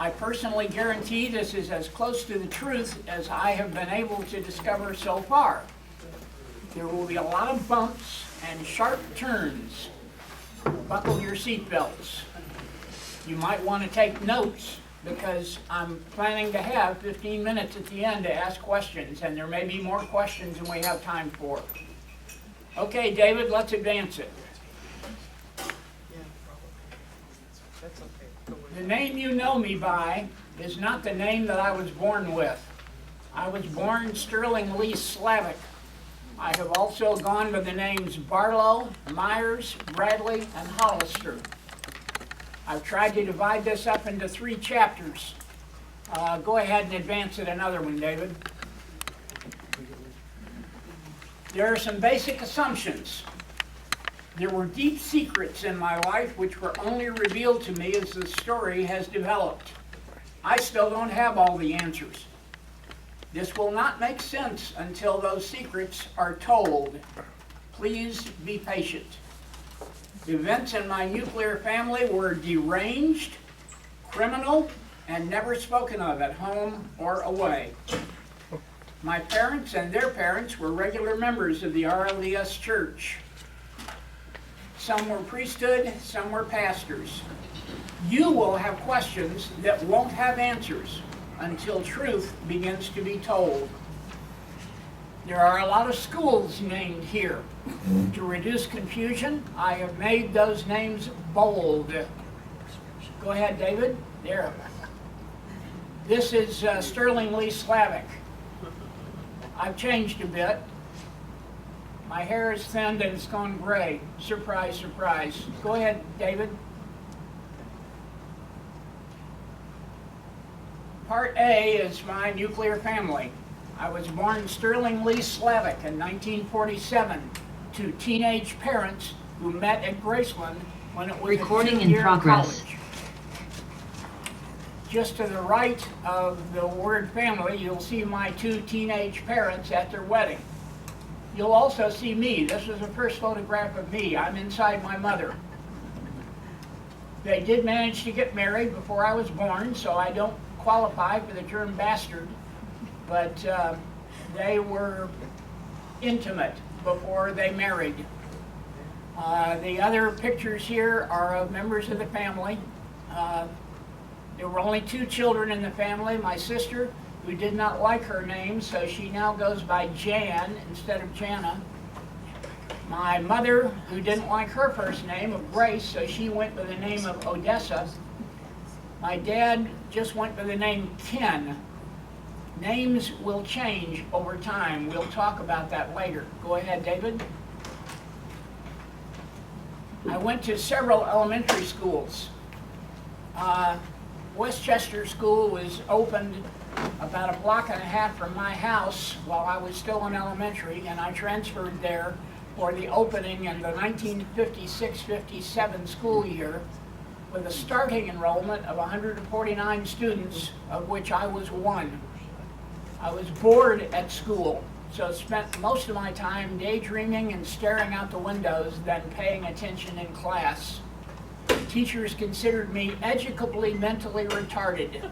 I personally guarantee this is as close to the truth as I have been able to discover so far. There will be a lot of bumps and sharp turns. Buckle your seatbelts. You might want to take notes because I'm planning to have 15 minutes at the end to ask questions, and there may be more questions than we have time for. Okay, David, let's advance it. The name you know me by is not the name that I was born with. I was born Sterling Lee Slavic. I have also gone by the names Barlow, Myers, Bradley, and Hollister. I've tried to divide this up into 3 chapters. Go ahead and advance it another one, David. There are some basic assumptions. There were deep secrets in my life which were only revealed to me as the story has developed. I still don't have all the answers. This will not make sense until those secrets are told. Please be patient. Events in my nuclear family were deranged, criminal, and never spoken of at home or away. My parents and their parents were regular members of the RLDS Church. Some were priesthood, some were pastors. You will have questions that won't have answers until truth begins to be told. There are a lot of schools named here. To reduce confusion, I have made those names bold. Go ahead, David. There. This is Sterling Lee Slavic. I've changed a bit. My hair is thinned and it's gone gray. Surprise, surprise. Go ahead, David. Part A is my nuclear family. I was born Sterling Lee Slavic in 1947 to teenage parents who met at Graceland when it was Recording a in two-year progress. college. Just to the right of the word family, you'll see my 2 teenage parents at their wedding. You'll also see me. This is the first photograph of me. I'm inside my mother. They did manage to get married before I was born, so I don't qualify for the term bastard, but they were intimate before they married. The other pictures here are of members of the family. There were only 2 children in the family. My sister, who did not like her name, so she now goes by Jan instead of Jana. My mother, who didn't like her first name of Grace, so she went by the name of Odessa. My dad just went by the name Ken. Names will change over time. We'll talk about that later. Go ahead, David. I went to several elementary schools. Westchester School was opened about a block and a half from my house while I was still in elementary, and I transferred there for the opening in the 1956-57 school year with a starting enrollment of 149 students, of which I was one. I was bored at school, so spent most of my time daydreaming and staring out the windows than paying attention in class. Teachers considered me educably mentally retarded.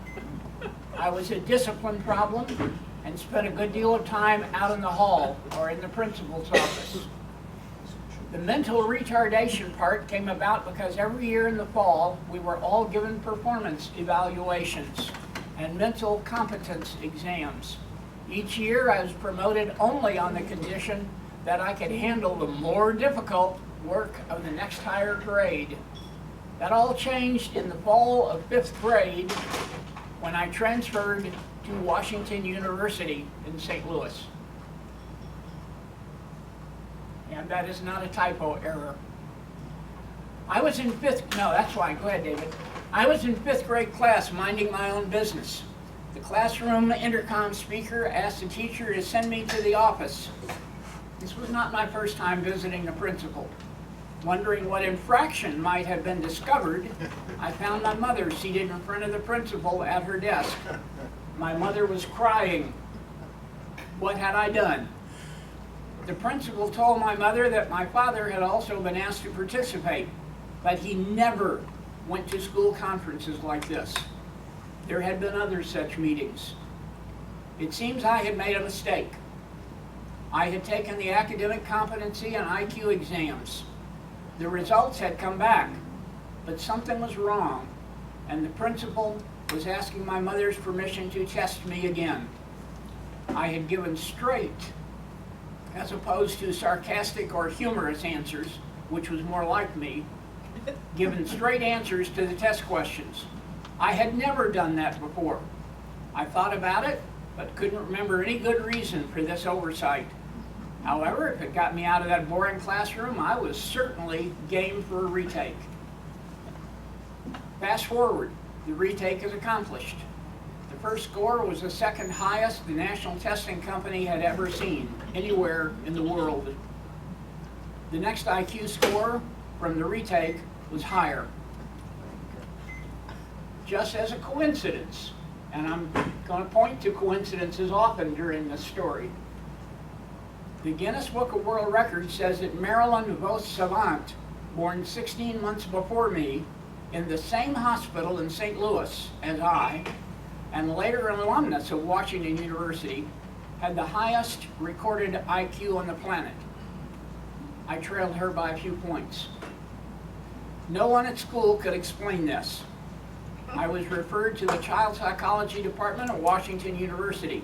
I was a discipline problem and spent a good deal of time out in the hall or in the principal's office. The mental retardation part came about because every year in the fall we were all given performance evaluations and mental competence exams. Each year I was promoted only on the condition that I could handle the more difficult work of the next higher grade. That all changed in the fall of 5th grade when I transferred to Washington University in St. Louis. And that is not a typo error. I was in 5th, no, that's fine, go ahead, David. I was in 5th grade class minding my own business. The classroom intercom speaker asked the teacher to send me to the office. This was not my first time visiting the principal. Wondering what infraction might have been discovered, I found my mother seated in front of the principal at her desk. My mother was crying. What had I done? The principal told my mother that my father had also been asked to participate, but he never went to school conferences like this. There had been other such meetings. It seems I had made a mistake. I had taken the academic competency and IQ exams. The results had come back, but something was wrong, and the principal was asking my mother's permission to test me again. I had given straight, as opposed to sarcastic or humorous answers, which was more like me, given straight answers to the test questions. I had never done that before. I thought about it, but couldn't remember any good reason for this oversight. However, if it got me out of that boring classroom, I was certainly game for a retake. Fast forward, the retake is accomplished. The first score was the second highest the National Testing Company had ever seen, anywhere in the world. The next IQ score from the retake was higher. Just as a coincidence, and I'm going to point to coincidences often during this story, the Guinness Book of World Records says that Marilyn Vos Savant, born 16 months before me, in the same hospital in St. Louis as I, and later an alumnus of Washington University, had the highest recorded IQ on the planet. I trailed her by a few points. No one at school could explain this. I was referred to the child psychology department at Washington University.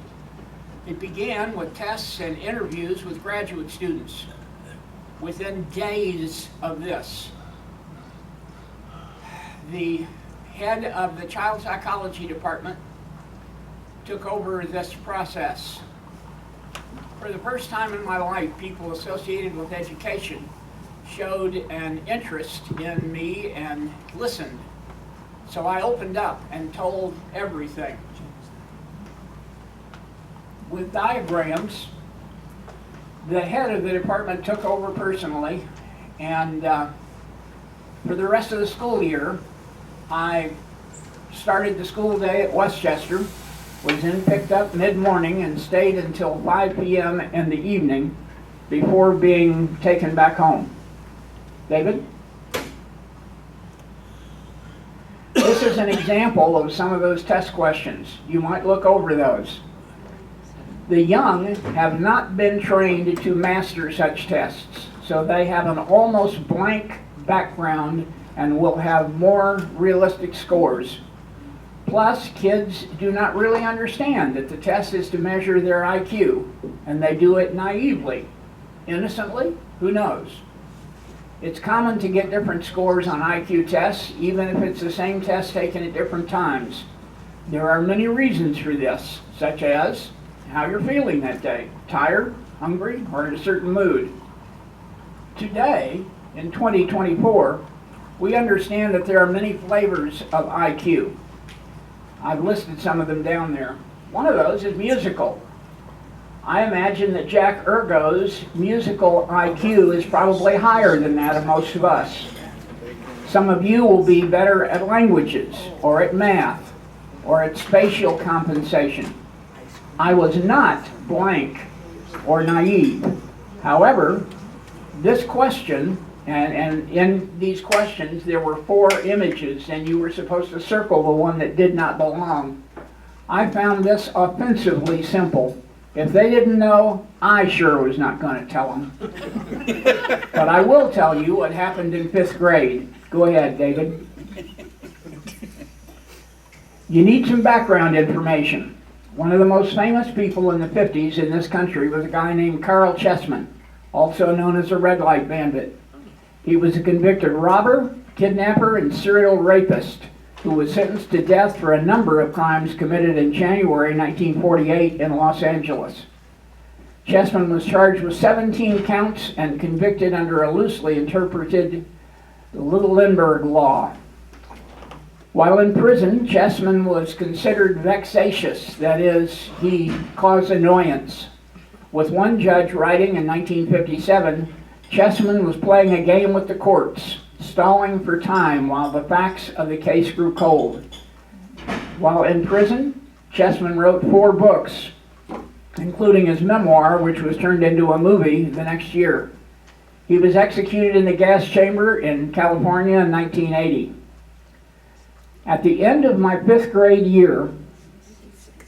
It began with tests and interviews with graduate students. Within days of this, the head of the child psychology department took over this process. For the first time in my life, people associated with education showed an interest in me and listened. So I opened up and told everything. With diagrams, the head of the department took over personally, and for the rest of the school year, I started the school day at Westchester, was then picked up mid-morning and stayed until 5 p.m. in the evening before being taken back home. David? This is an example of some of those test questions. You might look over those. The young have not been trained to master such tests, so they have an almost blank background and will have more realistic scores. Plus, kids do not really understand that the test is to measure their IQ, and they do it naively. Innocently? Who knows? It's common to get different scores on IQ tests, even if it's the same test taken at different times. There are many reasons for this, such as how you're feeling that day, tired, hungry, or in a certain mood. Today, in 2024, we understand that there are many flavors of IQ. I've listed some of them down there. One of those is musical. I imagine that Jack Ergo's musical IQ is probably higher than that of most of us. Some of you will be better at languages, or at math, or at spatial compensation. I was not blank or naive. However, this question, and in these questions there were 4 images, and you were supposed to circle the one that did not belong. I found this offensively simple. If they didn't know, I sure was not going to tell them. But I will tell you what happened in 5th grade. Go ahead, David. You need some background information. One of the most famous people in the 50s in this country was a guy named Carl Chessman, also known as a red light bandit. He was a convicted robber, kidnapper, and serial rapist who was sentenced to death for a number of crimes committed in January 1948 in Los Angeles. Chessman was charged with 17 counts and convicted under a loosely interpreted Little Lindbergh law. While in prison, Chessman was considered vexatious, that is, he caused annoyance. With one judge writing in 1957, Chessman was playing a game with the courts, stalling for time while the facts of the case grew cold. While in prison, Chessman wrote 4 books, including his memoir, which was turned into a movie the next year. He was executed in the gas chamber in California in 1980. At the end of my 5th grade year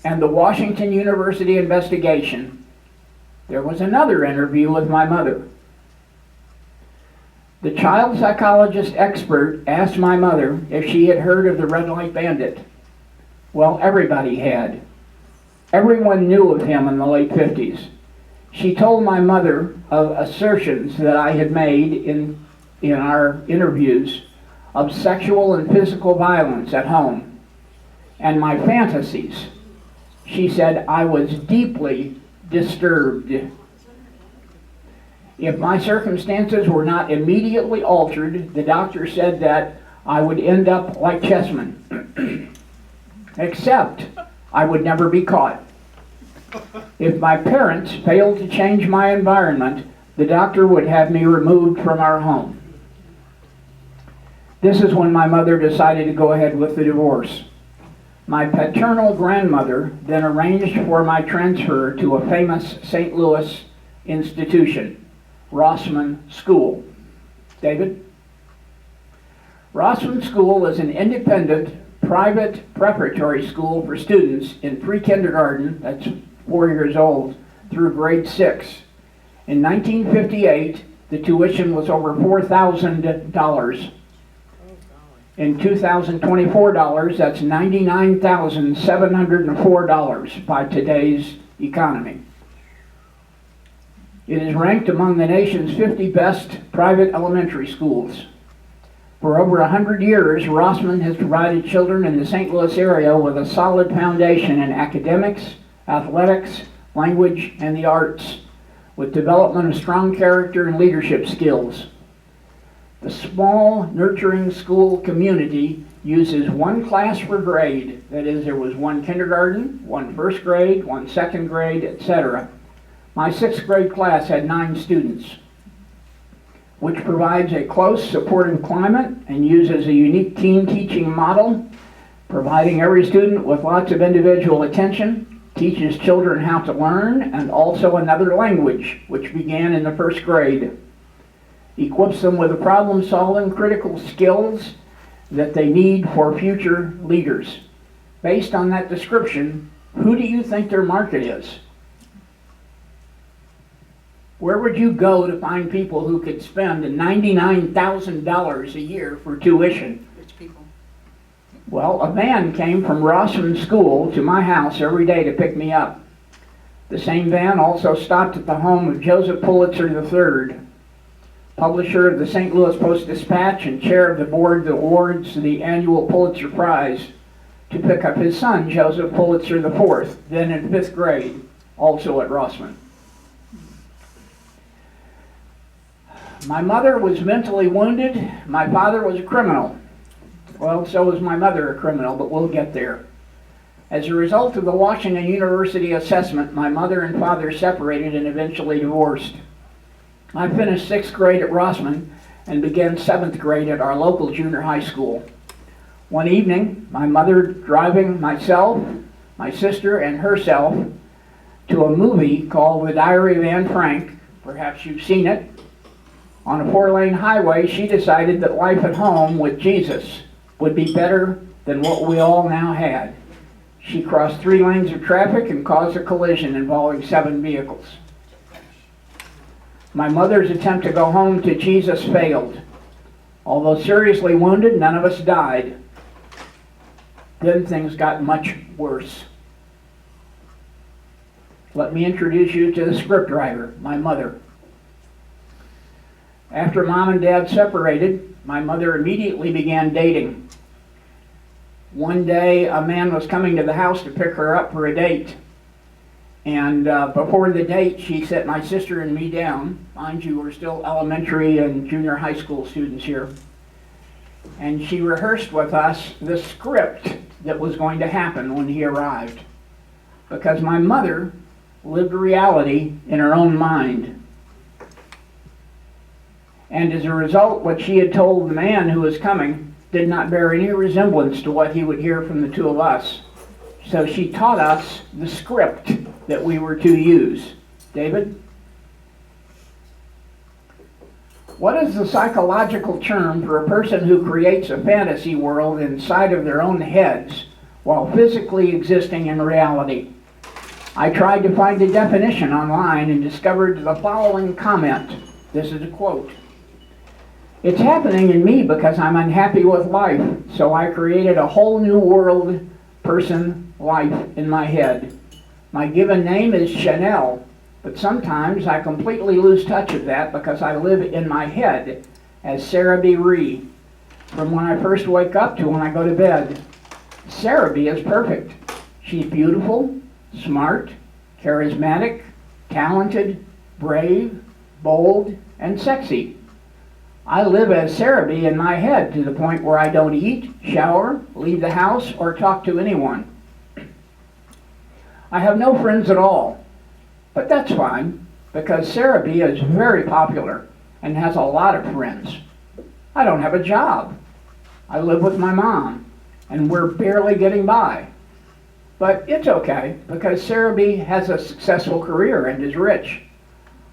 and the Washington University investigation, there was another interview with my mother. The child psychologist expert asked my mother if she had heard of the red light bandit. Well, everybody had. Everyone knew of him in the late 50s. She told my mother of assertions that I had made in our interviews of sexual and physical violence at home, and my fantasies. She said I was deeply disturbed. If my circumstances were not immediately altered, the doctor said that I would end up like Chessman, except I would never be caught. If my parents failed to change my environment, the doctor would have me removed from our home. This is when my mother decided to go ahead with the divorce. My paternal grandmother then arranged for my transfer to a famous St. Louis institution, Rossman School. David? Rossman School is an independent, private preparatory school for students in pre-kindergarten, that's 4 years old, through grade 6. In 1958, the tuition was over $4,000. In 2024 dollars, that's $99,704 by today's economy. It is ranked among the nation's 50 best private elementary schools. For over 100 years, Rossman has provided children in the St. Louis area with a solid foundation in academics, athletics, language, and the arts, with development of strong character and leadership skills. The small, nurturing school community uses one class per grade. That is, there was one kindergarten, one first grade, one second grade, etc. My 6th grade class had 9 students, which provides a close, supportive climate and uses a unique team teaching model, providing every student with lots of individual attention, teaches children how to learn, and also another language, which began in the 1st grade. Equips them with the problem-solving critical skills that they need for future leaders. Based on that description, who do you think their market is? Where would you go to find people who could spend $99,000 a year for tuition? Rich people. Well, a van came from Rossman School to my house every day to pick me up. The same van also stopped at the home of Joseph Pulitzer III, publisher of the St. Louis Post-Dispatch and chair of the board that awards the annual Pulitzer Prize, to pick up his son, Joseph Pulitzer IV, then in 5th grade, also at Rossman. My mother was mentally wounded. My father was a criminal. Well, so was my mother a criminal, but we'll get there. As a result of the Washington University assessment, my mother and father separated and eventually divorced. I finished 6th grade at Rossman and began 7th grade at our local junior high school. One evening, my mother driving myself, my sister, and herself to a movie called The Diary of Anne Frank. Perhaps you've seen it. On a 4-lane highway, she decided that life at home with Jesus would be better than what we all now had. She crossed 3 lanes of traffic and caused a collision involving 7 vehicles. My mother's attempt to go home to Jesus failed. Although seriously wounded, none of us died. Then things got much worse. Let me introduce you to the scriptwriter, my mother. After Mom and Dad separated, my mother immediately began dating. One day, a man was coming to the house to pick her up for a date. And before the date, she set my sister and me down. Mind you, we're still elementary and junior high school students here. And she rehearsed with us the script that was going to happen when he arrived. Because my mother lived reality in her own mind. And as a result, what she had told the man who was coming did not bear any resemblance to what he would hear from the 2 of us. So she taught us the script that we were to use. David? What is the psychological term for a person who creates a fantasy world inside of their own heads while physically existing in reality? I tried to find a definition online and discovered the following comment. This is a quote. "It's happening in me because I'm unhappy with life, so I created a whole new world, person, life in my head. My given name is Chanel, but sometimes I completely lose touch of that because I live in my head as Sarah B. Ree, from when I first wake up to when I go to bed. Sarah B. is perfect. She's beautiful, smart, charismatic, talented, brave, bold, and sexy. I live as Sarah B. in my head to the point where I don't eat, shower, leave the house, or talk to anyone. I have no friends at all, but that's fine because Sarah B. is very popular and has a lot of friends. I don't have a job. I live with my mom, and we're barely getting by. But it's okay because Sarah B. has a successful career and is rich.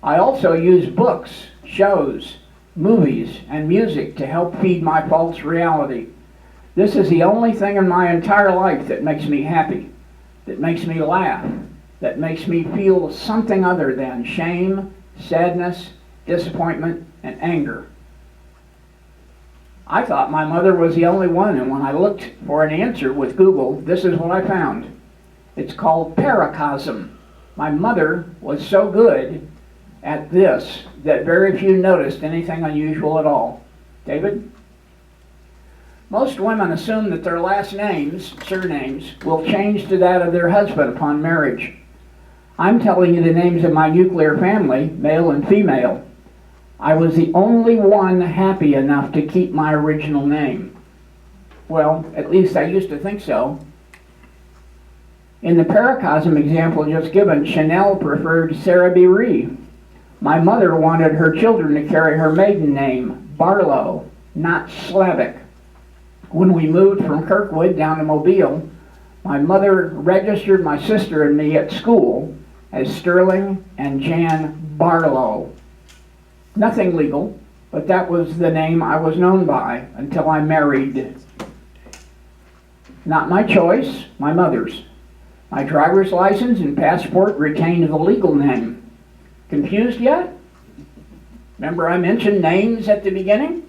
I also use books, shows, movies, and music to help feed my false reality. This is the only thing in my entire life that makes me happy, that makes me laugh, that makes me feel something other than shame, sadness, disappointment, and anger." I thought my mother was the only one, and when I looked for an answer with Google, this is what I found. It's called paracosm. My mother was so good at this that very few noticed anything unusual at all. David? Most women assume that their last names, surnames, will change to that of their husband upon marriage. I'm telling you the names of my nuclear family, male and female. I was the only one happy enough to keep my original name. Well, at least I used to think so. In the paracosm example just given, Chanel preferred Sarah B. Ree. My mother wanted her children to carry her maiden name, Barlow, not Slavic. When we moved from Kirkwood down to Mobile, my mother registered my sister and me at school as Sterling and Jan Barlow. Nothing legal, but that was the name I was known by until I married. Not my choice, my mother's. My driver's license and passport retained the legal name. Confused yet? Remember I mentioned names at the beginning?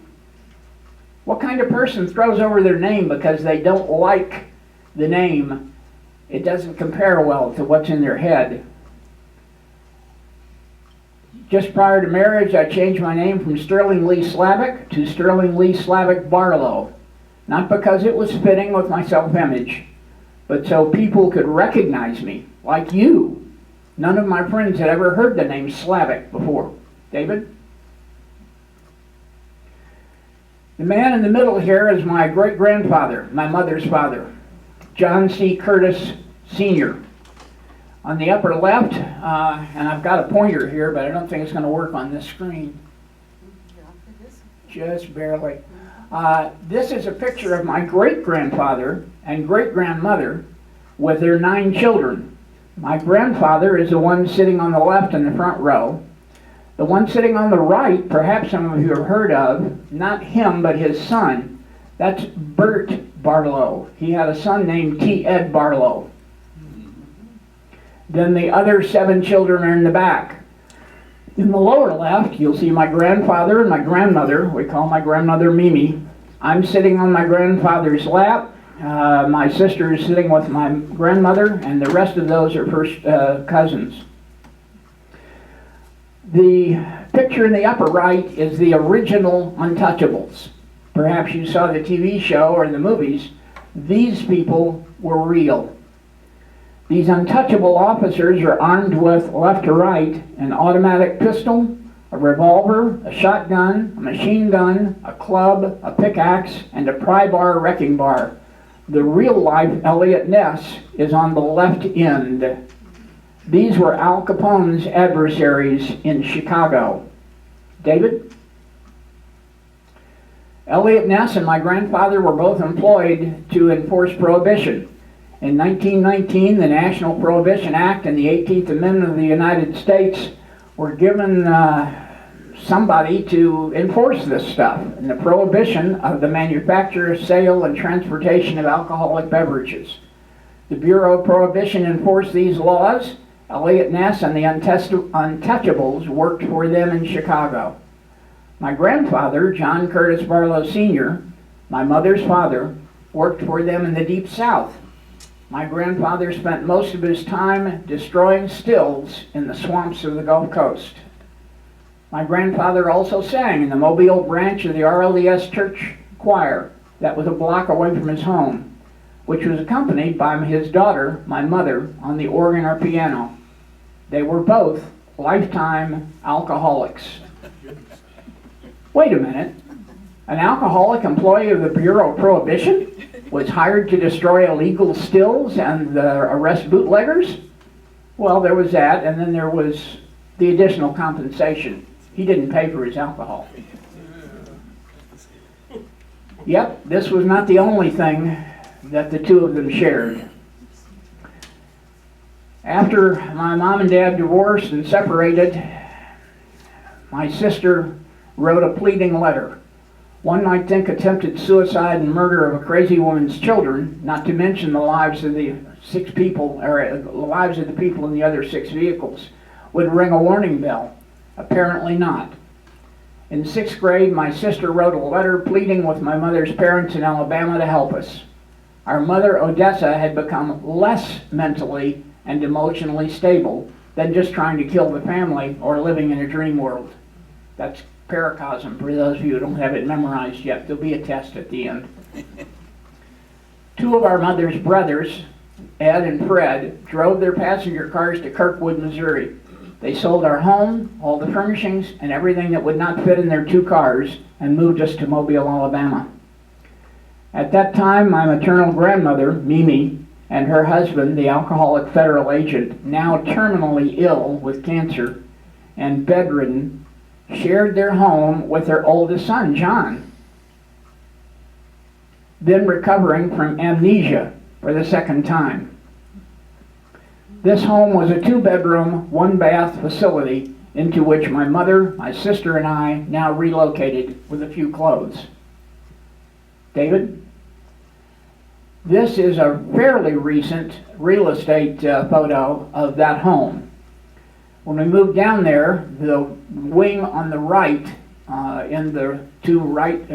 What kind of person throws over their name because they don't like the name? It doesn't compare well to what's in their head. Just prior to marriage, I changed my name from Sterling Lee Slavic to Sterling Lee Slavic Barlow. Not because it was fitting with my self-image, but so people could recognize me, like you. None of my friends had ever heard the name Slavic before. David? The man in the middle here is my great-grandfather, my mother's father, John C. Curtis Sr. On the upper left, and I've got a pointer here, but I don't think it's going to work on this screen. Just barely. This is a picture of my great-grandfather and great-grandmother with their 9 children. My grandfather is the one sitting on the left in the front row. The one sitting on the right, perhaps some of you have heard of, not him, but his son. That's Bert Barlow. He had a son named T. Ed Barlow. Then the other 7 children are in the back. In the lower left, you'll see my grandfather and my grandmother. We call my grandmother Mimi. I'm sitting on my grandfather's lap. My sister is sitting with my grandmother, and the rest of those are first cousins. The picture in the upper right is the original Untouchables. Perhaps you saw the TV show or the movies. These people were real. These untouchable officers are armed with, left to right, an automatic pistol, a revolver, a shotgun, a machine gun, a club, a pickaxe, and a pry bar wrecking bar. The real-life Elliot Ness is on the left end. These were Al Capone's adversaries in Chicago. David? Elliot Ness and my grandfather were both employed to enforce prohibition. In 1919, the National Prohibition Act and the 18th Amendment of the United States were given somebody to enforce this stuff, and the prohibition of the manufacture, sale, and transportation of alcoholic beverages. The Bureau of Prohibition enforced these laws. Elliot Ness and the Untouchables worked for them in Chicago. My grandfather, John Curtis Barlow Sr., my mother's father, worked for them in the Deep South. My grandfather spent most of his time destroying stills in the swamps of the Gulf Coast. My grandfather also sang in the Mobile branch of the RLDS church choir that was a block away from his home, which was accompanied by his daughter, my mother, on the organ or piano. They were both lifetime alcoholics. Wait a minute. An alcoholic employee of the Bureau of Prohibition was hired to destroy illegal stills and arrest bootleggers? Well, there was that, and then there was the additional compensation. He didn't pay for his alcohol. Yep, this was not the only thing that the two of them shared. After my mom and dad divorced and separated, my sister wrote a pleading letter. One might think attempted suicide and murder of a crazy woman's children, not to mention the lives of the six people, or the lives of the people in the other 6 vehicles, would ring a warning bell. Apparently not. In 6th grade, my sister wrote a letter pleading with my mother's parents in Alabama to help us. Our mother, Odessa, had become less mentally and emotionally stable than just trying to kill the family or living in a dream world. That's paracosm for those of you who don't have it memorized yet. There'll be a test at the end. 2 of our mother's brothers, Ed and Fred, drove their passenger cars to Kirkwood, Missouri. They sold our home, all the furnishings, and everything that would not fit in their 2 cars, and moved us to Mobile, Alabama. At that time, my maternal grandmother, Mimi, and her husband, the alcoholic federal agent, now terminally ill with cancer and bedridden, shared their home with their oldest son, John, then recovering from amnesia for the 2nd time. This home was a 2-bedroom, 1-bath facility into which my mother, my sister, and I now relocated with a few clothes. David? This is a fairly recent real estate photo of that home. When we moved down there, the wing on the right, in the 2 right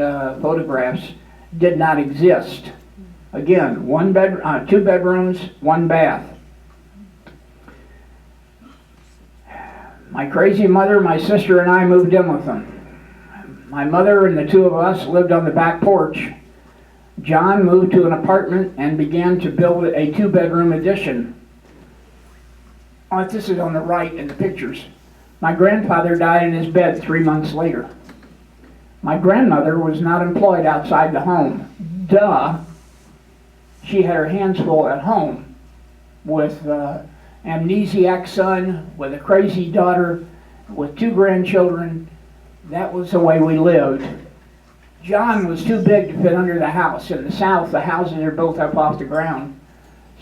photographs, did not exist. Again, 2 bedrooms, 1 bath. My crazy mother, my sister, and I moved in with them. My mother and the 2 of us lived on the back porch. John moved to an apartment and began to build a 2-bedroom addition. This is on the right in the pictures. My grandfather died in his bed 3 months later. My grandmother was not employed outside the home. Duh. She had her hands full at home with amnesiac son, with a crazy daughter, with 2 grandchildren. That was the way we lived. John was too big to fit under the house. In the South, the houses are built up off the ground.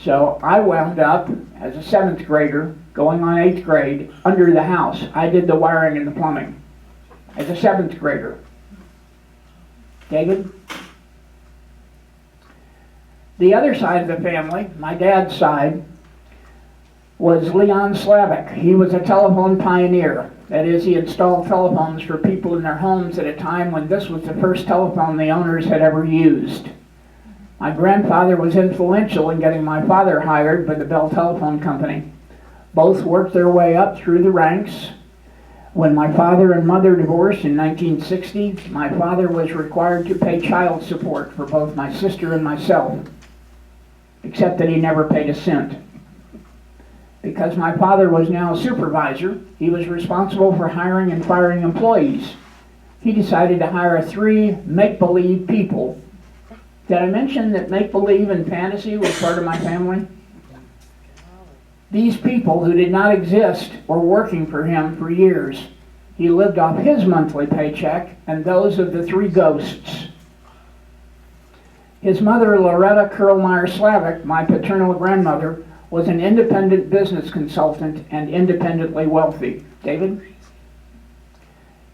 So I wound up, as a 7th grader, going on 8th grade, under the house. I did the wiring and the plumbing, as a 7th grader. David? The other side of the family, my dad's side, was Leon Slavic. He was a telephone pioneer. That is, he installed telephones for people in their homes at a time when this was the first telephone the owners had ever used. My grandfather was influential in getting my father hired by the Bell Telephone Company. Both worked their way up through the ranks. When my father and mother divorced in 1960, my father was required to pay child support for both my sister and myself, except that he never paid a cent. Because my father was now a supervisor, he was responsible for hiring and firing employees. He decided to hire 3 make-believe people. Did I mention that make-believe and fantasy was part of my family? These people, who did not exist, were working for him for years. He lived off his monthly paycheck and those of the 3 ghosts. His mother, Loretta Kurlmeyer Slavic, my paternal grandmother, was an independent business consultant and independently wealthy. David?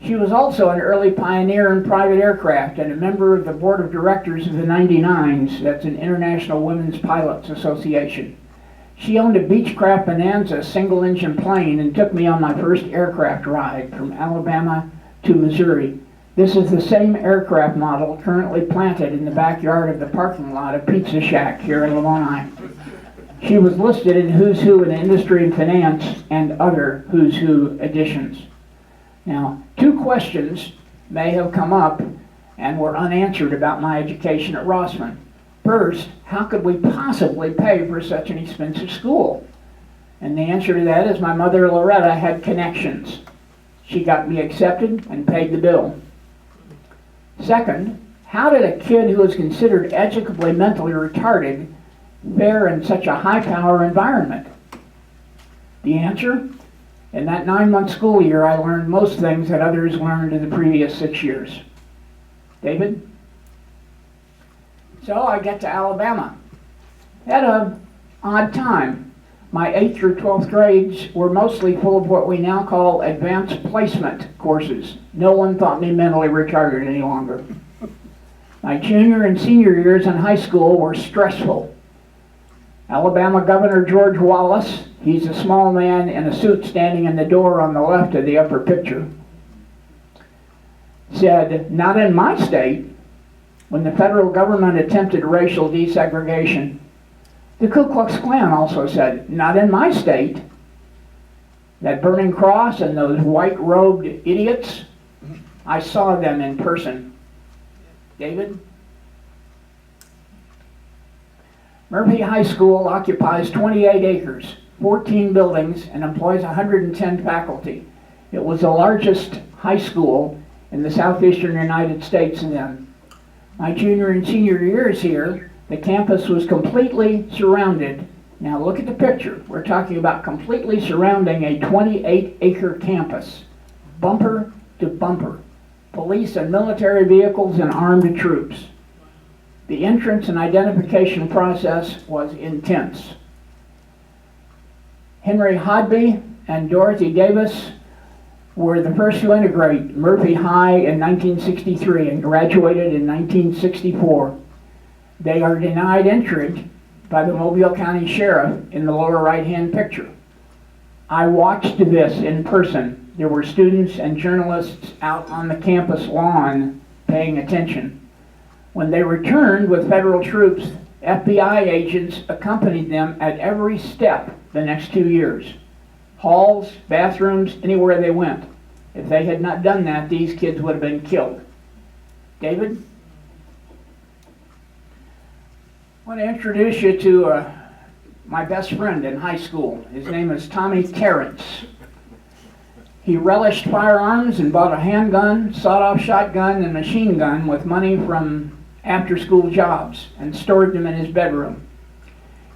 She was also an early pioneer in private aircraft and a member of the board of directors of the 99s, that's an International Women's Pilots Association. She owned a Beechcraft Bonanza single-engine plane and took me on my first aircraft ride from Alabama to Missouri. This is the same aircraft model currently planted in the backyard of the parking lot of Pizza Shack here in Lamoni. She was listed in Who's Who in Industry and Finance and other Who's Who editions. Now, two questions may have come up and were unanswered about my education at Rossman. First, how could we possibly pay for such an expensive school? And the answer to that is my mother, Loretta, had connections. She got me accepted and paid the bill. Second, how did a kid who was considered educably mentally retarded fare in such a high-power environment? The answer? In that 9-month school year, I learned most things that others learned in the previous 6 years. David? So I get to Alabama. At an odd time. My 8th through 12th grades were mostly full of what we now call advanced placement courses. No one thought me mentally retarded any longer. My junior and senior years in high school were stressful. Alabama Governor George Wallace, he's a small man in a suit standing in the door on the left of the upper picture, said, "Not in my state." When the federal government attempted racial desegregation, the Ku Klux Klan also said, "Not in my state." That burning cross and those white-robed idiots, I saw them in person. David? Murphy High School occupies 28 acres, 14 buildings, and employs 110 faculty. It was the largest high school in the southeastern United States then. My junior and senior years here, the campus was completely surrounded. Now look at the picture. We're talking about completely surrounding a 28-acre campus, bumper to bumper. Police and military vehicles and armed troops. The entrance and identification process was intense. Henry Hodby and Dorothy Davis were the first to integrate Murphy High in 1963 and graduated in 1964. They are denied entry by the Mobile County Sheriff in the lower right-hand picture. I watched this in person. There were students and journalists out on the campus lawn paying attention. When they returned with federal troops, FBI agents accompanied them at every step the next 2 years. Halls, bathrooms, anywhere they went. If they had not done that, these kids would have been killed. David? I want to introduce you to my best friend in high school. His name is Tommy Terrence. He relished firearms and bought a handgun, sawed-off shotgun, and machine gun with money from after-school jobs and stored them in his bedroom.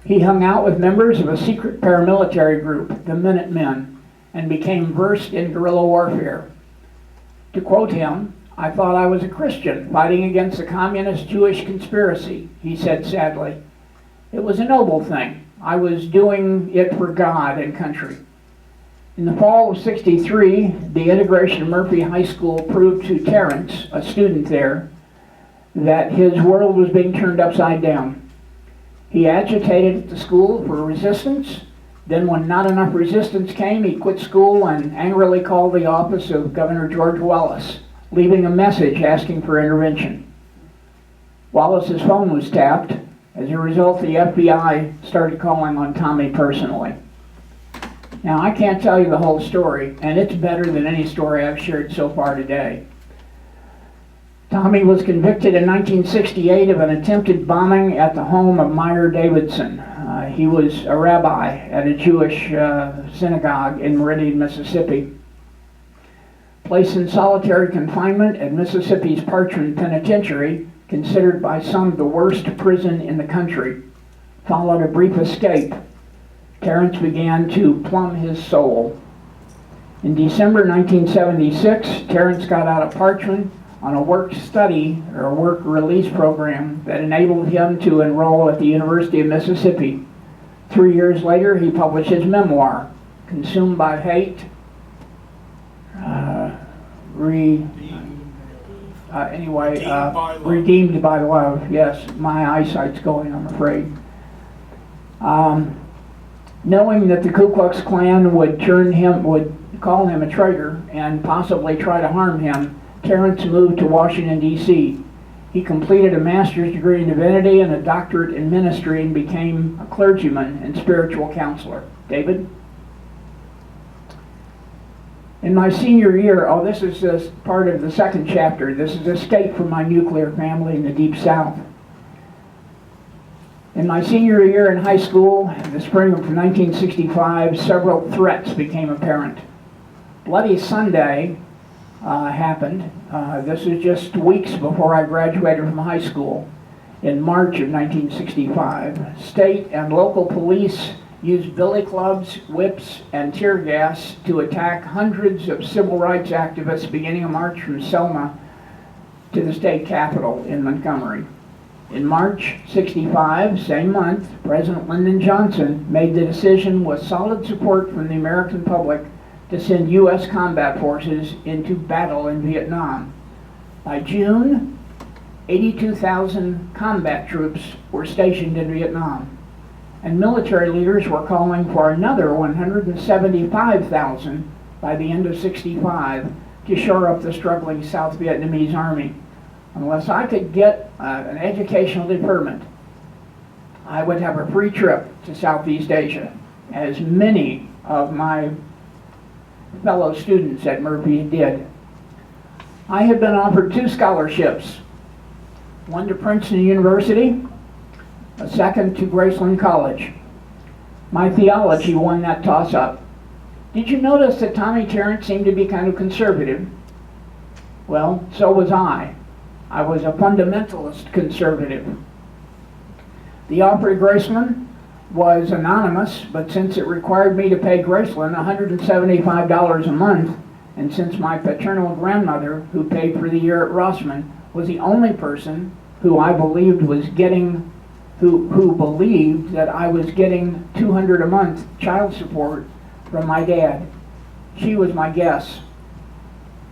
He hung out with members of a secret paramilitary group, the Minutemen, and became versed in guerrilla warfare. To quote him, "I thought I was a Christian fighting against the communist Jewish conspiracy," he said sadly. "It was a noble thing. I was doing it for God and country." In the fall of '63, the integration of Murphy High School proved to Terrence, a student there, that his world was being turned upside down. He agitated at the school for resistance. Then when not enough resistance came, he quit school and angrily called the office of Governor George Wallace, leaving a message asking for intervention. Wallace's phone was tapped. As a result, the FBI started calling on Tommy personally. Now, I can't tell you the whole story, and it's better than any story I've shared so far today. Tommy was convicted in 1968 of an attempted bombing at the home of Meyer Davidson. He was a rabbi at a Jewish synagogue in Meridian, Mississippi. Placed in solitary confinement at Mississippi's Parchman Penitentiary, considered by some the worst prison in the country, followed a brief escape. Terrence began to plumb his soul. In December 1976, Terrence got out of Parchman on a work-study or work-release program that enabled him to enroll at the University of Mississippi. 3 years later, he published his memoir, Consumed by Hate, redeemed by love. Yes, my eyesight's going, I'm afraid. Knowing that the Ku Klux Klan would call him a traitor and possibly try to harm him, Terrence moved to Washington, D.C. He completed a master's degree in divinity and a doctorate in ministry and became a clergyman and spiritual counselor. David? In my senior year, this is just part of the second chapter. This is Escape from My Nuclear Family in the Deep South. In my senior year in high school, in the spring of 1965, several threats became apparent. Bloody Sunday happened. This was just weeks before I graduated from high school in March of 1965. State and local police used billy clubs, whips, and tear gas to attack hundreds of civil rights activists beginning a march from Selma to the state capitol in Montgomery. In March '65, same month, President Lyndon Johnson made the decision with solid support from the American public to send U.S. combat forces into battle in Vietnam. By June, 82,000 combat troops were stationed in Vietnam, and military leaders were calling for another 175,000 by the end of '65 to shore up the struggling South Vietnamese army. Unless I could get an educational deferment, I would have a free trip to Southeast Asia, as many of my fellow students at Murphy did. I had been offered 2 scholarships, one to Princeton University, a second to Graceland College. My theology won that toss-up. Did you notice that Tommy Terrence seemed to be kind of conservative? Well, so was I. I was a fundamentalist conservative. The offer to Graceland was anonymous, but since it required me to pay Graceland $175 a month, and since my paternal grandmother, who paid for the year at Rossman, was the only person who I believed was getting, who believed that I was getting $200 a month child support from my dad, she was my guess.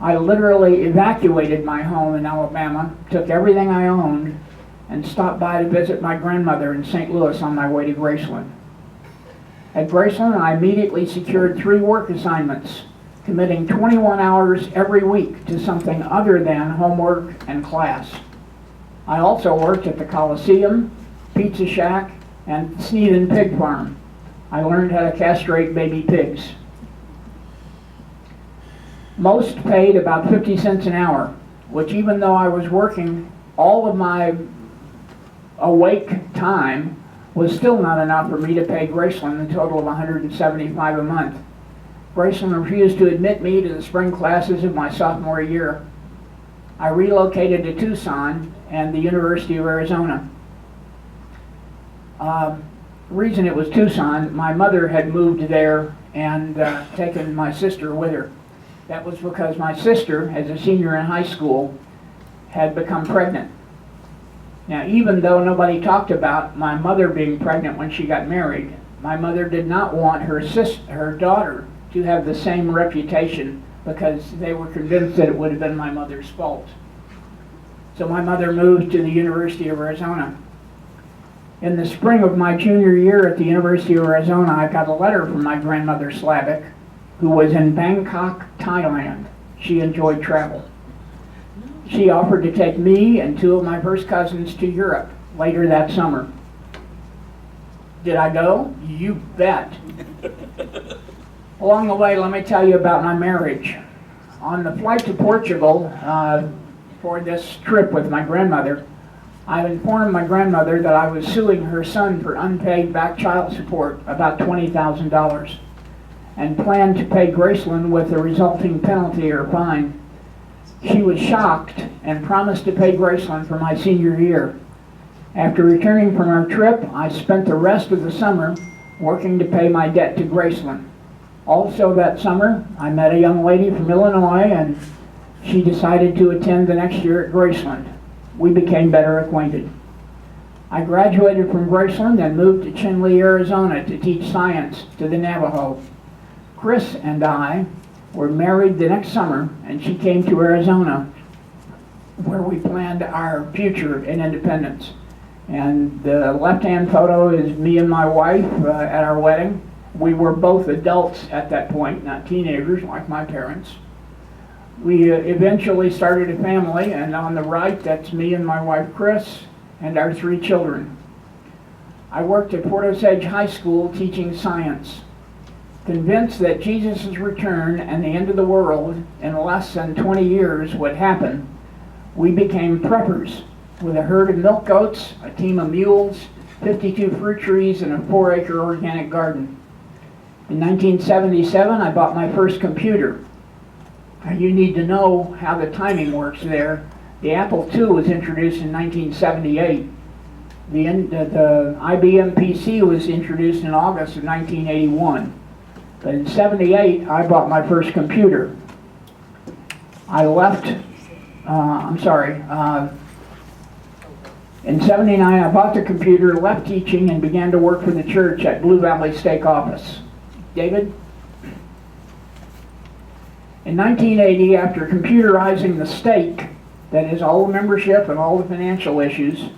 I literally evacuated my home in Alabama, took everything I owned, and stopped by to visit my grandmother in St. Louis on my way to Graceland. At Graceland, I immediately secured 3 work assignments, committing 21 hours every week to something other than homework and class. I also worked at the Coliseum, Pizza Shack, and Sneeden Pig Farm. I learned how to castrate baby pigs. Most paid about 50 cents an hour, which even though I was working all of my awake time was still not enough for me to pay Graceland a total of $175 a month. Graceland refused to admit me to the spring classes of my sophomore year. I relocated to Tucson and the University of Arizona. Reason it was Tucson, my mother had moved there and taken my sister with her. That was because my sister, as a senior in high school, had become pregnant. Now, even though nobody talked about my mother being pregnant when she got married, my mother did not want her daughter to have the same reputation because they were convinced that it would have been my mother's fault. So my mother moved to the University of Arizona. In the spring of my junior year at the University of Arizona, I got a letter from my grandmother Slavic, who was in Bangkok, Thailand. She enjoyed travel. She offered to take me and 2 of my first cousins to Europe later that summer. Did I go? You bet. Along the way, let me tell you about my marriage. On the flight to Portugal for this trip with my grandmother, I informed my grandmother that I was suing her son for unpaid back child support, about $20,000, and planned to pay Graceland with the resulting penalty or fine. She was shocked and promised to pay Graceland for my senior year. After returning from our trip, I spent the rest of the summer working to pay my debt to Graceland. Also that summer, I met a young lady from Illinois, and she decided to attend the next year at Graceland. We became better acquainted. I graduated from Graceland and moved to Chinle, Arizona to teach science to the Navajo. Chris and I were married the next summer, and she came to Arizona, where we planned our future in independence. And the left-hand photo is me and my wife at our wedding. We were both adults at that point, not teenagers like my parents. We eventually started a family, and on the right, that's me and my wife Chris and our 3 children. I worked at Port Osage High School teaching science. Convinced that Jesus' return and the end of the world in less than 20 years would happen, we became preppers with a herd of milk goats, a team of mules, 52 fruit trees, and a 4-acre organic garden. In 1977, I bought my first computer. You need to know how the timing works there. The Apple II was introduced in 1978. The IBM PC was introduced in August of 1981. But in 78, I bought my first computer. I left, in 79, I bought the computer, left teaching, and began to work for the church at Blue Valley Stake Office. David? In 1980, after computerizing the stake, that is all the membership and all the financial issues,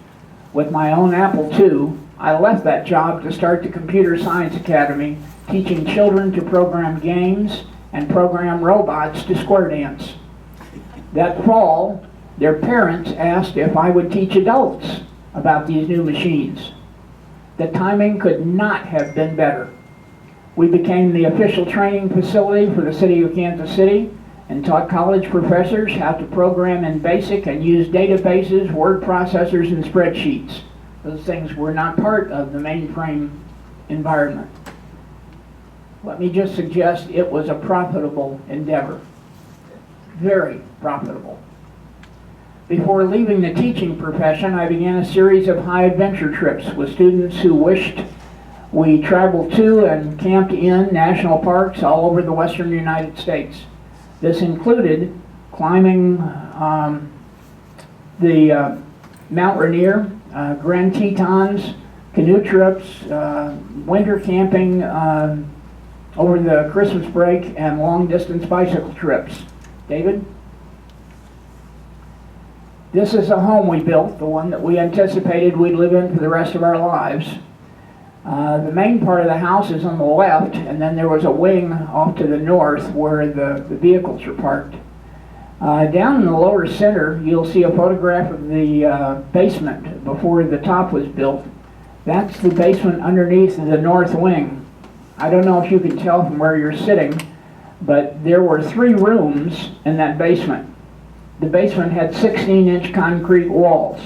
with my own Apple II, I left that job to start the Computer Science Academy, teaching children to program games and program robots to square dance. That fall, their parents asked if I would teach adults about these new machines. The timing could not have been better. We became the official training facility for the city of Kansas City and taught college professors how to program in BASIC and use databases, word processors, and spreadsheets. Those things were not part of the mainframe environment. Let me just suggest it was a profitable endeavor. Very profitable. Before leaving the teaching profession, I began a series of high adventure trips with students who wished we traveled to and camped in national parks all over the western United States. This included climbing the Mount Rainier, Grand Tetons, canoe trips, winter camping over the Christmas break, and long-distance bicycle trips. David? This is the home we built, the one that we anticipated we'd live in for the rest of our lives. The main part of the house is on the left, and then there was a wing off to the north where the vehicles are parked. Down in the lower center, you'll see a photograph of the basement before the top was built. That's the basement underneath the north wing. I don't know if you can tell from where you're sitting, but there were 3 rooms in that basement. The basement had 16-inch concrete walls.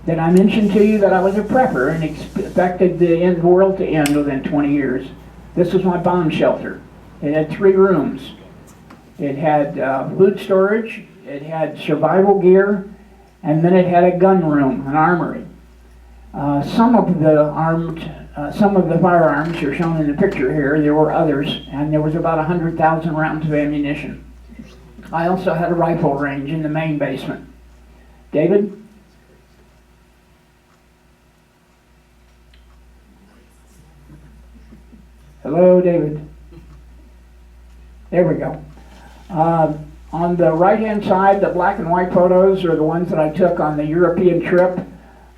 Did I mention to you that I was a prepper and expected the world to end within 20 years? This was my bomb shelter. It had 3 rooms. It had food storage, it had survival gear, and then it had a gun room, an armory. Some of the firearms are shown in the picture here. There were others, and there was about 100,000 rounds of ammunition. I also had a rifle range in the main basement. David? Hello, David. There we go. On the right-hand side, the black and white photos are the ones that I took on the European trip.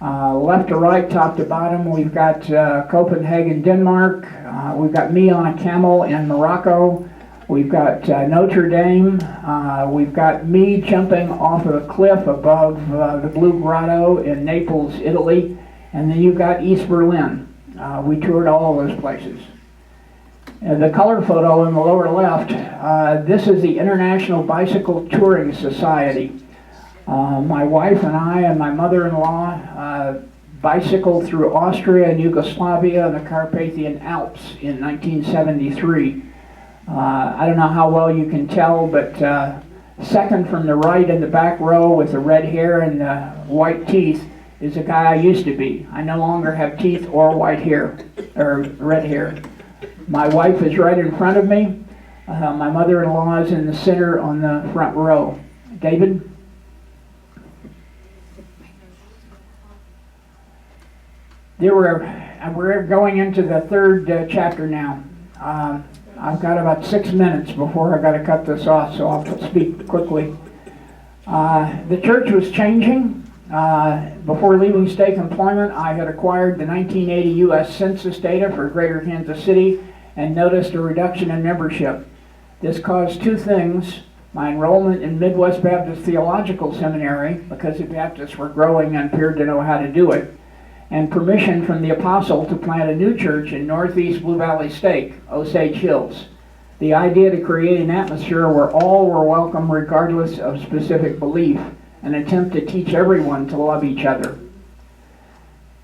Left to right, top to bottom, we've got Copenhagen, Denmark. We've got me on a camel in Morocco. We've got Notre Dame. We've got me jumping off of a cliff above the Blue Grotto in Naples, Italy. And then you've got East Berlin. We toured all of those places. The color photo in the lower left, this is the International Bicycle Touring Society. My wife and I and my mother-in-law bicycled through Austria and Yugoslavia and the Carpathian Alps in 1973. I don't know how well you can tell, but second from the right in the back row with the red hair and the white teeth is the guy I used to be. I no longer have teeth or white hair, or red hair. My wife is right in front of me. My mother-in-law is in the center on the front row. David? We're going into the third chapter now. I've got about 6 minutes before I got to cut this off, so I'll speak quickly. The church was changing. Before leaving stake employment, I had acquired the 1980 U.S. Census data for Greater Kansas City and noticed a reduction in membership. This caused two things: my enrollment in Midwest Baptist Theological Seminary, because the Baptists were growing and appeared to know how to do it, and permission from the apostle to plant a new church in northeast Blue Valley Stake, Osage Hills. The idea to create an atmosphere where all were welcome regardless of specific belief, an attempt to teach everyone to love each other.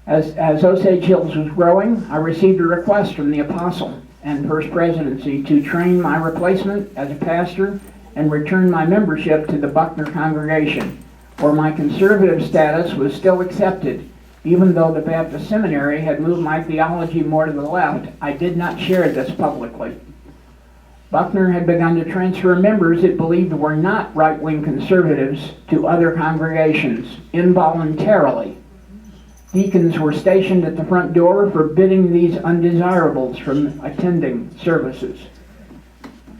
As Osage Hills was growing, I received a request from the apostle and First Presidency to train my replacement as a pastor and return my membership to the Buckner Congregation, where my conservative status was still accepted. Even though the Baptist Seminary had moved my theology more to the left, I did not share this publicly. Buckner had begun to transfer members it believed were not right-wing conservatives to other congregations, involuntarily. Deacons were stationed at the front door, forbidding these undesirables from attending services.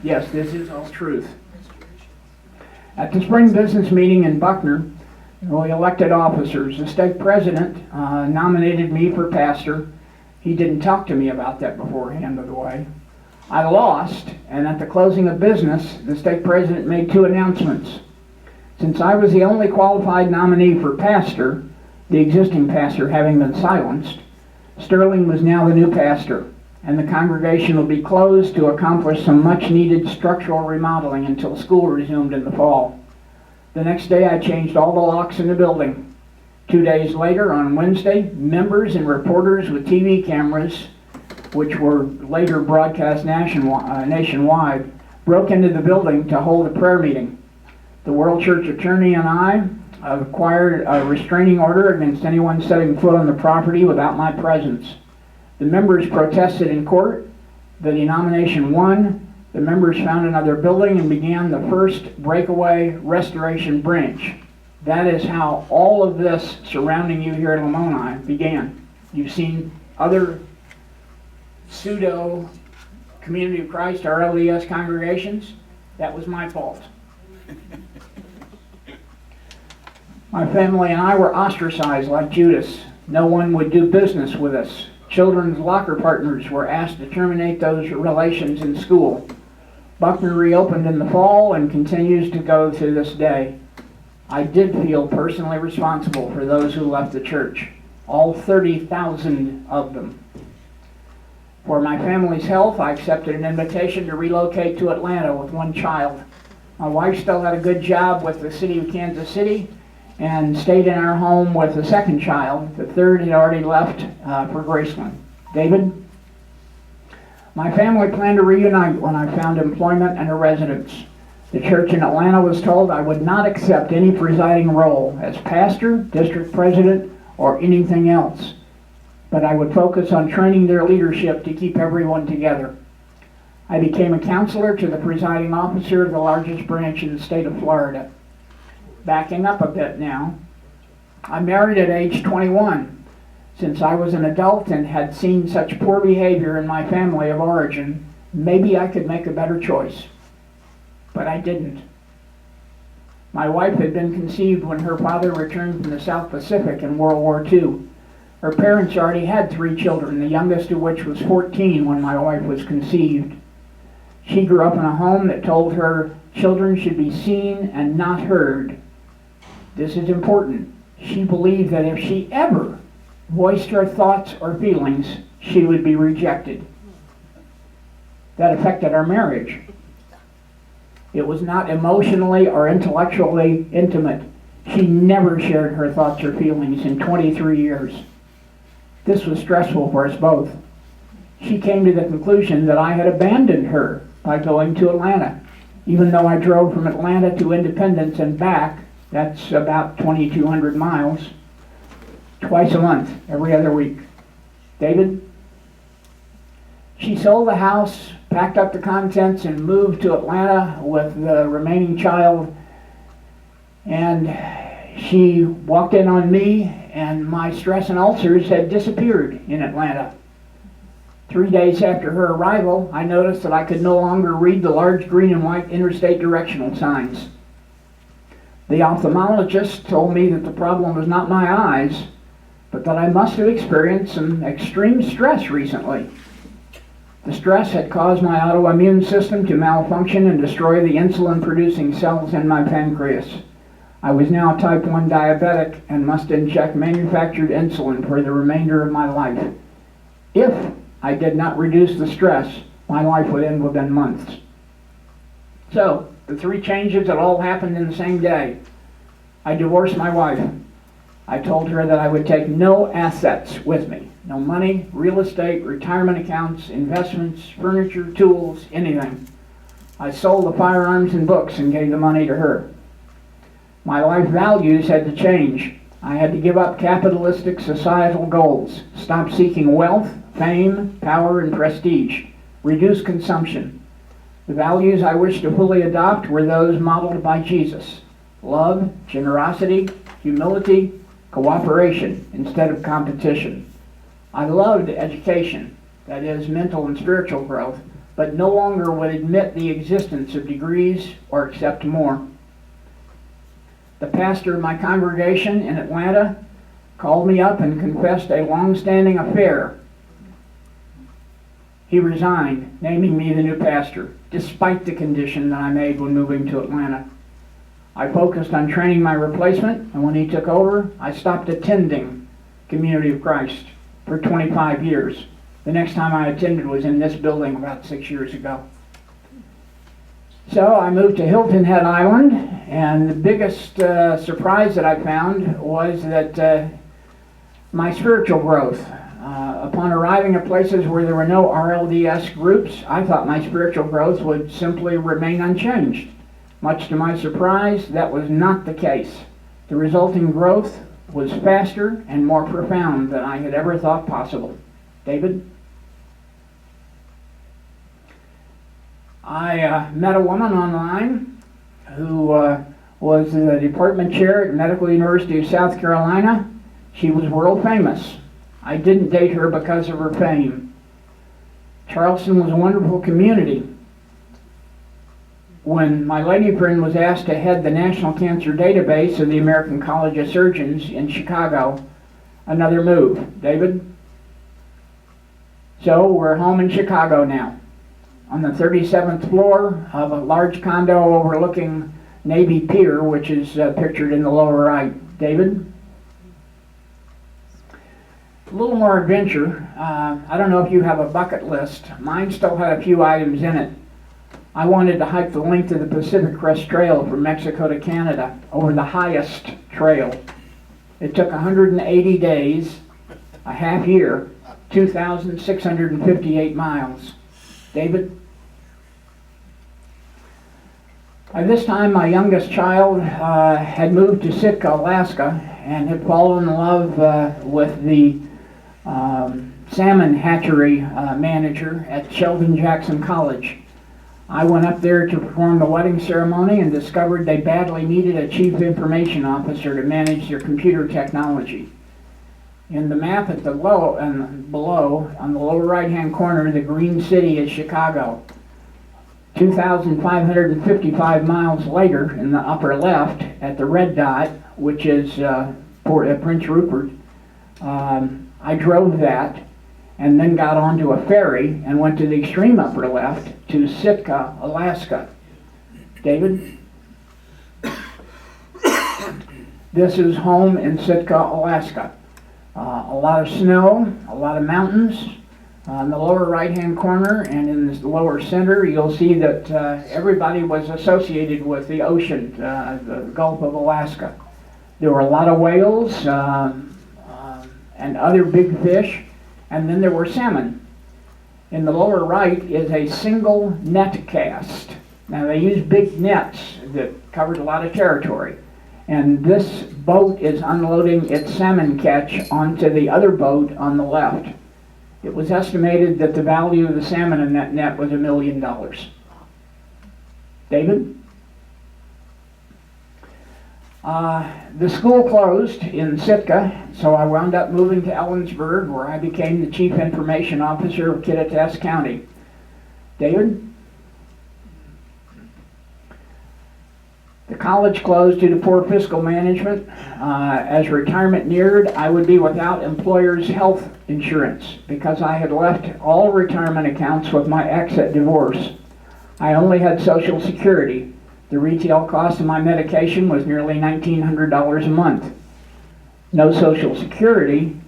Yes, this is all truth. At the spring business meeting in Buckner, we elected officers. The stake president nominated me for pastor. He didn't talk to me about that beforehand, by the way. I lost, and at the closing of business, the stake president made two announcements. Since I was the only qualified nominee for pastor, the existing pastor having been silenced, Sterling was now the new pastor, and the congregation will be closed to accomplish some much-needed structural remodeling until school resumed in the fall. The next day I changed all the locks in the building. 2 days later, on Wednesday, members and reporters with TV cameras, which were later broadcast nationwide, broke into the building to hold a prayer meeting. The World Church attorney and I acquired a restraining order against anyone setting foot on the property without my presence. The members protested in court. The denomination won. The members found another building and began the first breakaway restoration branch. That is how all of this surrounding you here in Lamoni began. You've seen other pseudo Community of Christ, RLDS congregations. That was my fault. My family and I were ostracized like Judas. No one would do business with us. Children's locker partners were asked to terminate those relations in school. Buckner reopened in the fall and continues to go to this day. I did feel personally responsible for those who left the church, all 30,000 of them. For my family's health, I accepted an invitation to relocate to Atlanta with one child. My wife still had a good job with the city of Kansas City and stayed in our home with the second child. The third had already left for Graceland. David? My family planned to reunite when I found employment and a residence. The church in Atlanta was told I would not accept any presiding role as pastor, district president, or anything else, but I would focus on training their leadership to keep everyone together. I became a counselor to the presiding officer of the largest branch in the state of Florida. Backing up a bit now, I married at age 21. Since I was an adult and had seen such poor behavior in my family of origin, maybe I could make a better choice. But I didn't. My wife had been conceived when her father returned from the South Pacific in World War II. Her parents already had 3 children, the youngest of which was 14 when my wife was conceived. She grew up in a home that told her children should be seen and not heard. This is important. She believed that if she ever voiced her thoughts or feelings, she would be rejected. That affected our marriage. It was not emotionally or intellectually intimate. She never shared her thoughts or feelings in 23 years. This was stressful for us both. She came to the conclusion that I had abandoned her by going to Atlanta. Even though I drove from Atlanta to Independence and back, that's about 2,200 miles, twice a month, every other week. David? She sold the house, packed up the contents, and moved to Atlanta with the remaining child. And she walked in on me, and my stress and ulcers had disappeared in Atlanta. 3 days after her arrival, I noticed that I could no longer read the large green and white interstate directional signs. The ophthalmologist told me that the problem was not my eyes, but that I must have experienced some extreme stress recently. The stress had caused my autoimmune system to malfunction and destroy the insulin-producing cells in my pancreas. I was now type 1 diabetic and must inject manufactured insulin for the remainder of my life. If I did not reduce the stress, my life would end within months. So, the 3 changes that all happened in the same day. I divorced my wife. I told her that I would take no assets with me. No money, real estate, retirement accounts, investments, furniture, tools, anything. I sold the firearms and books and gave the money to her. My life values had to change. I had to give up capitalistic societal goals, stop seeking wealth, fame, power, and prestige, reduce consumption. The values I wished to fully adopt were those modeled by Jesus: love, generosity, humility, cooperation instead of competition. I loved education, that is, mental and spiritual growth, but no longer would admit the existence of degrees or accept more. The pastor of my congregation in Atlanta called me up and confessed a long-standing affair. He resigned, naming me the new pastor, despite the condition that I made when moving to Atlanta. I focused on training my replacement, and when he took over, I stopped attending Community of Christ for 25 years. The next time I attended was in this building about 6 years ago. So I moved to Hilton Head Island, and the biggest surprise that I found was that my spiritual growth. Upon arriving at places where there were no RLDS groups, I thought my spiritual growth would simply remain unchanged. Much to my surprise, that was not the case. The resulting growth was faster and more profound than I had ever thought possible. David? I met a woman online who was the department chair at Medical University of South Carolina. She was world famous. I didn't date her because of her fame. Charleston was a wonderful community. When my lady friend was asked to head the National Cancer Database of the American College of Surgeons in Chicago, another move. David? So we're home in Chicago now, on the 37th floor of a large condo overlooking Navy Pier, which is pictured in the lower right. David? A little more adventure. I don't know if you have a bucket list. Mine still had a few items in it. I wanted to hike the length of the Pacific Crest Trail from Mexico to Canada, over the highest trail. It took 180 days, a half year, 2,658 miles. David? By this time, my youngest child had moved to Sitka, Alaska, and had fallen in love with the salmon hatchery manager at Sheldon Jackson College. I went up there to perform the wedding ceremony and discovered they badly needed a chief information officer to manage their computer technology. In the map at the below, on the lower right-hand corner, the green city is Chicago. 2,555 miles later, in the upper left, at the red dot, which is Prince Rupert, I drove that and then got onto a ferry and went to the extreme upper left to Sitka, Alaska. David? This is home in Sitka, Alaska. A lot of snow, a lot of mountains. In the lower right-hand corner and in the lower center, you'll see that everybody was associated with the ocean, the Gulf of Alaska. There were a lot of whales and other big fish, and then there were salmon. In the lower right is a single net cast. Now they use big nets that covered a lot of territory. And this boat is unloading its salmon catch onto the other boat on the left. It was estimated that the value of the salmon in that net was $1 million. David? The school closed in Sitka, so I wound up moving to Ellensburg, where I became the Chief Information Officer of Kittitas County. David? The college closed due to poor fiscal management. As retirement neared, I would be without employer's health insurance because I had left all retirement accounts with my ex at divorce. I only had Social Security. The retail cost of my medication was nearly $1,900 a month. Social Security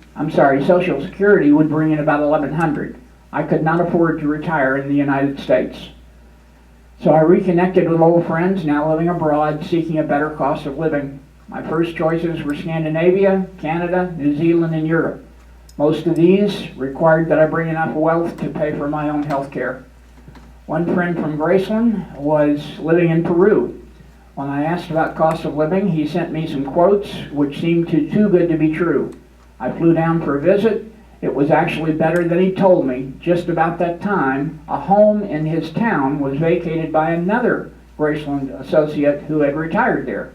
would bring in about $1,100. I could not afford to retire in the United States. So I reconnected with old friends now living abroad, seeking a better cost of living. My first choices were Scandinavia, Canada, New Zealand, and Europe. Most of these required that I bring enough wealth to pay for my own health care. One friend from Graceland was living in Peru. When I asked about cost of living, he sent me some quotes which seemed too good to be true. I flew down for a visit. It was actually better than he told me. Just about that time, a home in his town was vacated by another Graceland associate who had retired there.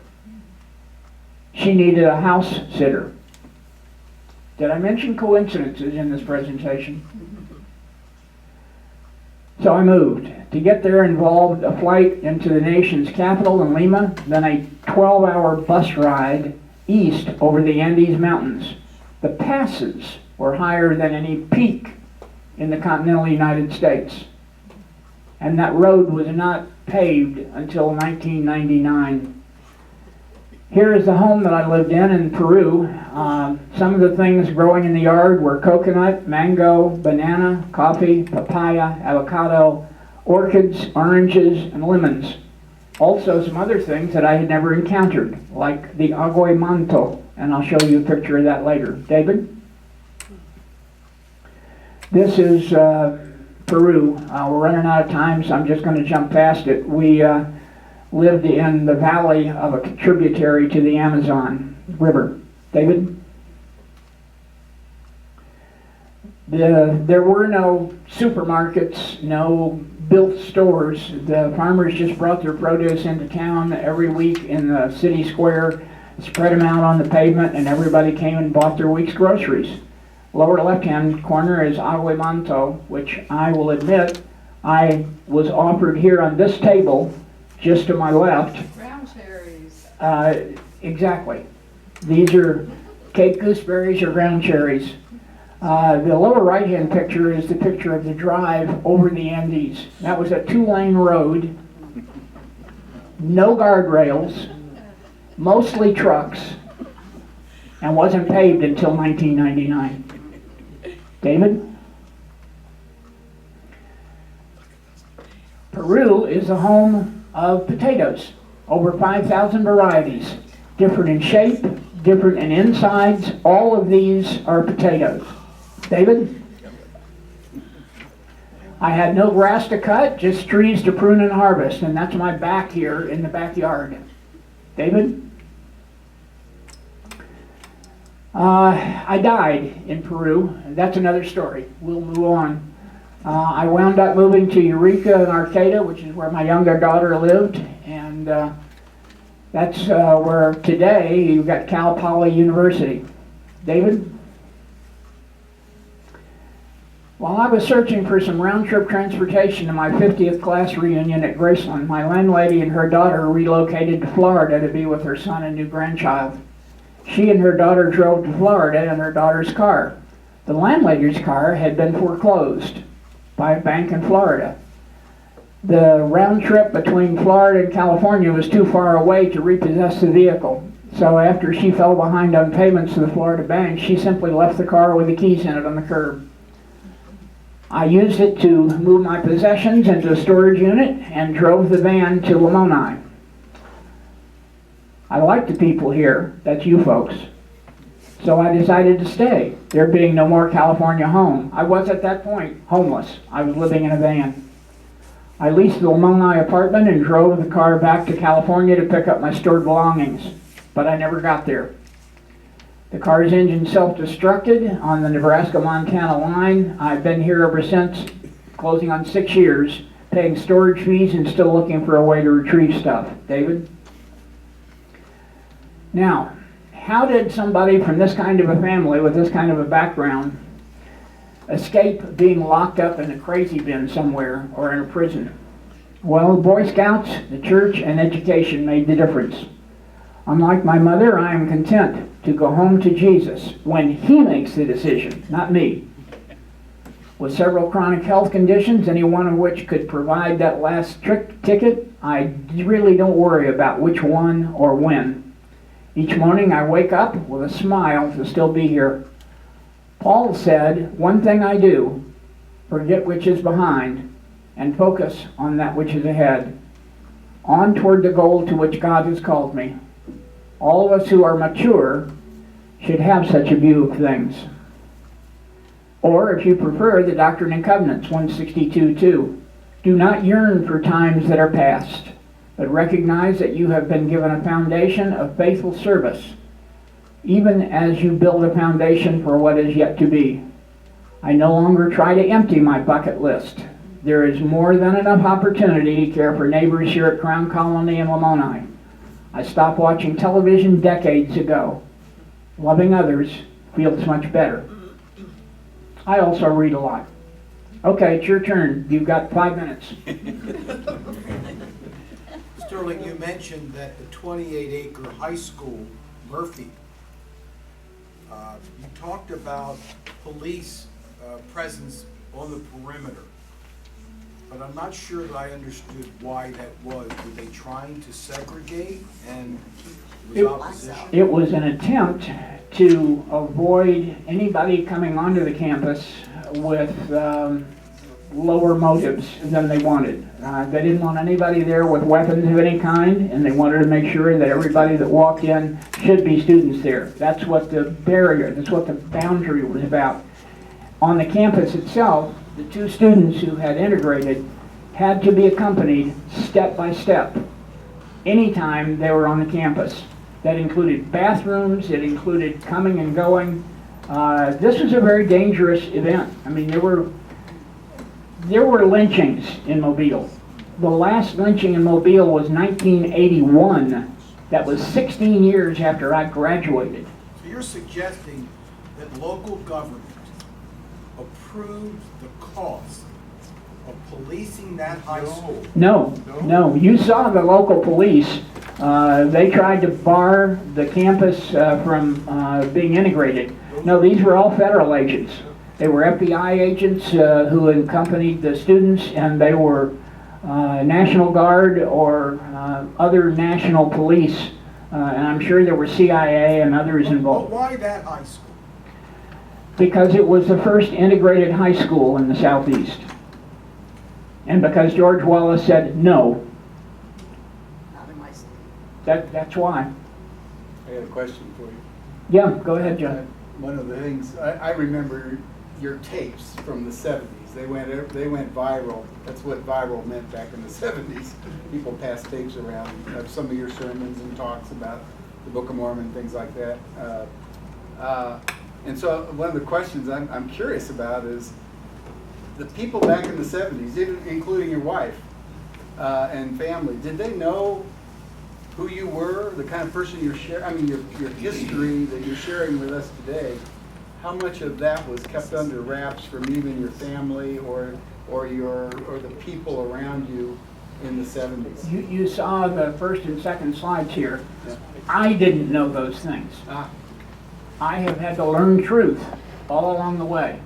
She needed a house sitter. Did I mention coincidences in this presentation? So I moved. To get there involved a flight into the nation's capital in Lima, then a 12-hour bus ride east over the Andes Mountains. The passes were higher than any peak in the continental United States. And that road was not paved until 1999. Here is the home that I lived in Peru. Some of the things growing in the yard were coconut, mango, banana, coffee, papaya, avocado, orchids, oranges, and lemons. Also some other things that I had never encountered, like the aguamanto, and I'll show you a picture of that later. David? This is Peru. We're running out of time, so I'm just going to jump past it. We lived in the valley of a tributary to the Amazon River. David? There were no supermarkets, no built stores. The farmers just brought their produce into town every week in the city square, spread them out on the pavement, and everybody came and bought their week's groceries. Lower left-hand corner is aguamanto, which I will admit I was offered here on this table, just to my left. Brown cherries. Exactly. These are Cape gooseberries or ground cherries. The lower right-hand picture is the picture of the drive over the Andes. That was a 2-lane road, no guardrails, mostly trucks, and wasn't paved until 1999. David? Peru is the home of potatoes, over 5,000 varieties, different in shape, different in insides. All of these are potatoes. David? I had no grass to cut, just trees to prune and harvest, and that's my back here in the backyard. David? I died in Peru. That's another story. We'll move on. I wound up moving to Eureka and Arcata, which is where my younger daughter lived, and that's where today you've got Cal Poly University. David? While I was searching for some round-trip transportation to my 50th class reunion at Graceland, my landlady and her daughter relocated to Florida to be with her son and new grandchild. She and her daughter drove to Florida in her daughter's car. The landlady's car had been foreclosed by a bank in Florida. The round trip between Florida and California was too far away to repossess the vehicle. So after she fell behind on payments to the Florida bank, she simply left the car with the keys in it on the curb. I used it to move my possessions into a storage unit and drove the van to Lamoni. I like the people here, that's you folks. So I decided to stay, there being no more California home. I was at that point homeless. I was living in a van. I leased the Lamoni apartment and drove the car back to California to pick up my stored belongings, but I never got there. The car's engine self-destructed on the Nebraska-Montana line. I've been here ever since, closing on 6 years, paying storage fees and still looking for a way to retrieve stuff. David? Now, how did somebody from this kind of a family with this kind of a background escape being locked up in a crazy bin somewhere or in a prison? Well, the Boy Scouts, the church, and education made the difference. Unlike my mother, I am content to go home to Jesus when He makes the decision, not me. With several chronic health conditions, any one of which could provide that last ticket, I really don't worry about which one or when. Each morning I wake up with a smile to still be here. Paul said, "One thing I do, forget which is behind, and focus on that which is ahead, on toward the goal to which God has called me." All of us who are mature should have such a view of things. Or, if you prefer, the Doctrine and Covenants, 162:2. Do not yearn for times that are past, but recognize that you have been given a foundation of faithful service, even as you build a foundation for what is yet to be. I no longer try to empty my bucket list. There is more than enough opportunity to care for neighbors here at Crown Colony and Lamoni. I stopped watching television decades ago. Loving others feels much better. I also read a lot. Okay, it's your turn. You've got 5 minutes. Sterling, you mentioned that the 28-acre high school, Murphy, you talked about police presence on the perimeter, but I'm not sure that I understood why that was. Were they trying to segregate and it was opposition? It was an attempt to avoid anybody coming onto the campus with lower motives than they wanted. They didn't want anybody there with weapons of any kind, and they wanted to make sure that everybody that walked in should be students there. That's what the barrier, that's what the boundary was about. On the campus itself, the 2 students who had integrated had to be accompanied step by step anytime they were on the campus. That included bathrooms, it included coming and going. This was a very dangerous event. I mean, there were lynchings in Mobile. The last lynching in Mobile was 1981. That was 16 years after I graduated. So you're suggesting that local government approved the cost of policing that high school? No. You saw the local police. They tried to bar the campus from being integrated. No, these were all federal agents. They were FBI agents who accompanied the students, and they were National Guard or other national police, and I'm sure there were CIA and others involved. But why that high school? Because it was the first integrated high school in the Southeast. And because George Wallace said no. That's why. I got a question for you. Yeah, go ahead, John. One of the things, I remember your tapes from the 70s. They went viral. That's what viral meant back in the 70s. People passed tapes around of some of your sermons and talks about the Book of Mormon, things like that. And so one of the questions I'm curious about is the people back in the 70s, including your wife and family, did they know who you were, the kind of person you're sharing? I mean, your history that you're sharing with us today. How much of that was kept under wraps from even your family or the people around you in the 70s? You saw the first and second slides here. Yeah. I didn't know those things. I have had to learn truth all along the way.